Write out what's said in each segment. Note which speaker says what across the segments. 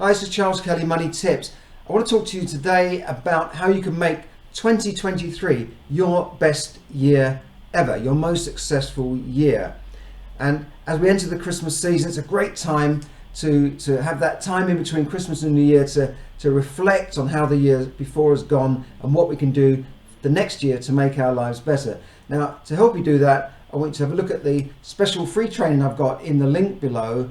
Speaker 1: Hi, this is Charles Kelly, Money Tips. I want to talk to you today about how you can make 2023 your best year ever, your most successful year. And as we enter the Christmas season, it's a great time to have that time in between Christmas and New Year to reflect on how the year before has gone and what we can do the next year to make our lives better. Now, to help you do that, I want you to have a look at the special free training I've got in the link below.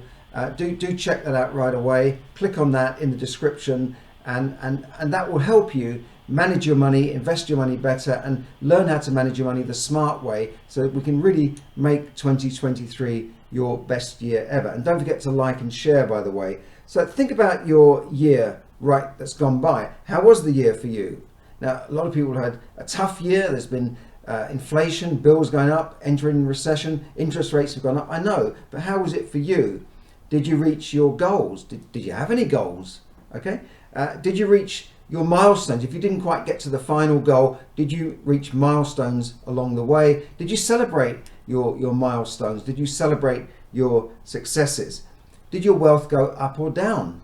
Speaker 1: Do check that out right away. Click on that in the description, and that will help you manage your money, invest your money better, and learn how to manage your money the smart way so that we can really make 2023 your best year ever. And don't forget to like and share, by the way. So think about your year that's gone by. How was the year for you? Now, a lot of people have had a tough year. There's been inflation, bills going up, entering recession, interest rates have gone up. I know, but how was it for you? Did you reach your goals? Did you have any goals? Okay. Did you reach your milestones? If you didn't quite get to the final goal, did you reach milestones along the way? Did you celebrate your milestones? Did you celebrate your successes? Did your wealth go up or down?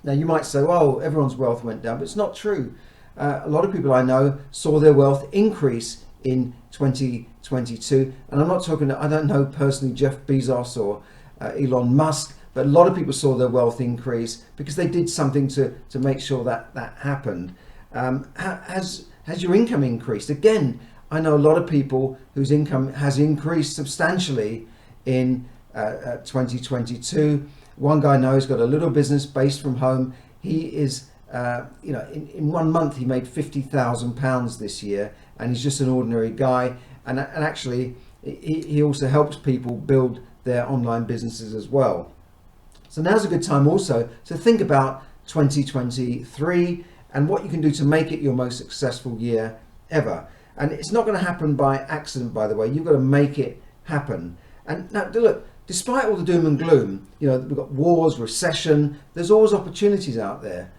Speaker 1: Now you might say, well, everyone's wealth went down, but it's not true. A lot of people I know saw their wealth increase in 2022. And I'm not talking, I don't know personally Jeff Bezos or Elon Musk, but a lot of people saw their wealth increase because they did something to make sure that happened. Has your income increased? Again, I know a lot of people whose income has increased substantially in 2022. One guy I know has got a little business based from home. He is, in 1 month he made £50,000 this year, and he's just an ordinary guy. And actually, he also helps people build their online businesses as well. So now's a good time also to think about 2023 and what you can do to make it your most successful year ever. And it's not going to happen by accident, by the way. You've got to make it happen. And now look, despite all the doom and gloom, we've got wars, recession, there's always opportunities out there.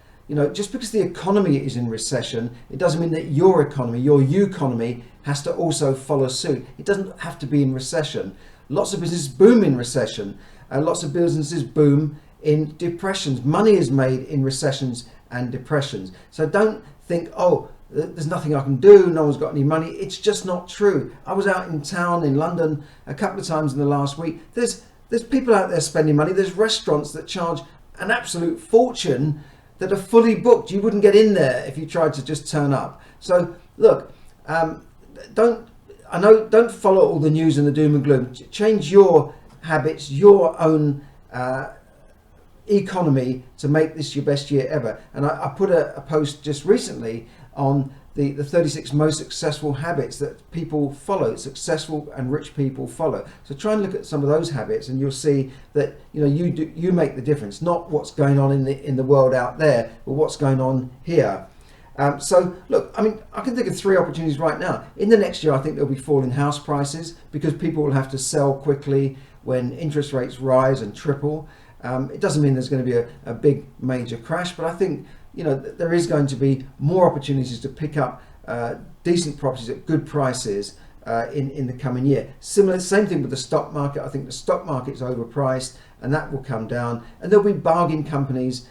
Speaker 1: Just because the economy is in recession, it doesn't mean that your economy, your economy, has to also follow suit. It doesn't have to be in recession. Lots of businesses boom in recession. Lots of businesses boom in depressions. Money is made in recessions and depressions. So don't think, oh, there's nothing I can do, no one's got any money. It's just not true. I was out in town in London a couple of times in the last week. There's people out there spending money. There's restaurants that charge an absolute fortune that are fully booked. You wouldn't get in there if you tried to just turn up. So look, don't follow all the news and the doom and gloom. Change your habits, your own economy to make this your best year ever. And I put a post just recently on the 36 most successful habits that people follow, successful and rich people follow. So try and look at some of those habits, and you'll see that you make the difference. Not what's going on in the world out there, but what's going on here. So look, I can think of 3 opportunities right now. In the next year, I think there'll be falling house prices because people will have to sell quickly when interest rates rise and triple. It doesn't mean there's going to be a big major crash, but I think there is going to be more opportunities to pick up decent properties at good prices in the coming year. Same thing with the stock market. I think the stock market's overpriced, and that will come down. And there'll be bargain companies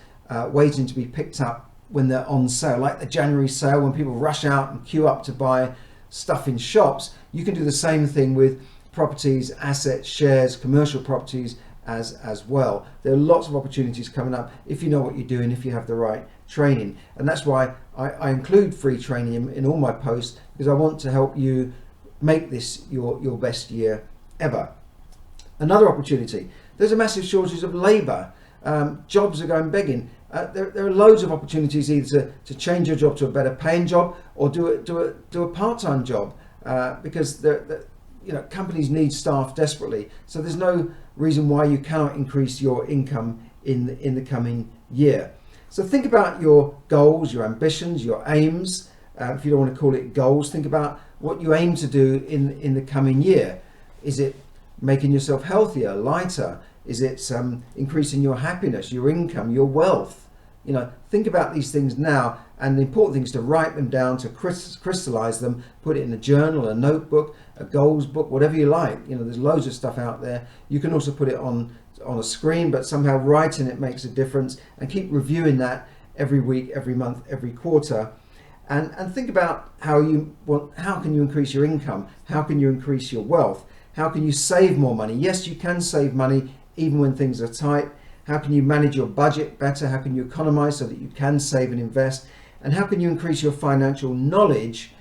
Speaker 1: waiting to be picked up when they're on sale, like the January sale, when people rush out and queue up to buy stuff in shops. You can do the same thing with properties, assets, shares, commercial properties as well. There are lots of opportunities coming up if you know what you're doing, if you have the right training. And that's why I include free training in all my posts, because I want to help you make this your best year ever. Another opportunity, there's a massive shortage of labour. Jobs are going begging. There are loads of opportunities either to change your job to a better paying job or do a part-time job because companies need staff desperately. So there's no reason why you cannot increase your income in the coming year. So think about your goals, your ambitions, your aims. If you don't want to call it goals, think about what you aim to do in the coming year. Is it making yourself healthier, lighter? Is it increasing your happiness, your income, your wealth? Think about these things now, and the important thing is to write them down, to crystallize them, put it in a journal, a notebook, a goals book, whatever you like. You know, there's loads of stuff out there. You can also put it on a screen, but somehow writing it makes a difference, and keep reviewing that every week, every month, every quarter. And think about how can you increase your income? How can you increase your wealth? How can you save more money? Yes, you can save money even when things are tight. How can you manage your budget better? How can you economize so that you can save and invest? And how can you increase your financial knowledge,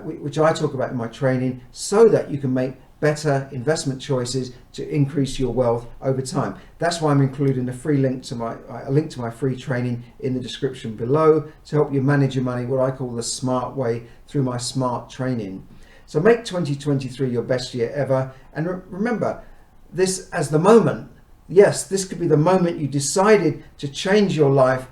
Speaker 1: which I talk about in my training, so that you can make better investment choices to increase your wealth over time. That's why I'm including a link to my free training in the description below to help you manage your money, what I call the smart way, through my smart training. So make 2023 your best year ever, and remember this as the moment. Yes, this could be the moment you decided to change your life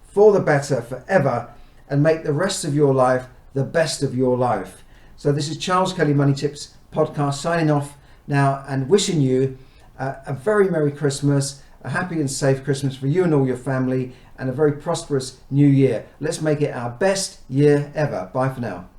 Speaker 1: for the better forever and make the rest of your life the best of your life. So this is Charles Kelly Money Tips podcast signing off now, and wishing you a very Merry Christmas, a happy and safe Christmas for you and all your family, and a very prosperous new year. Let's make it our best year ever. Bye for now.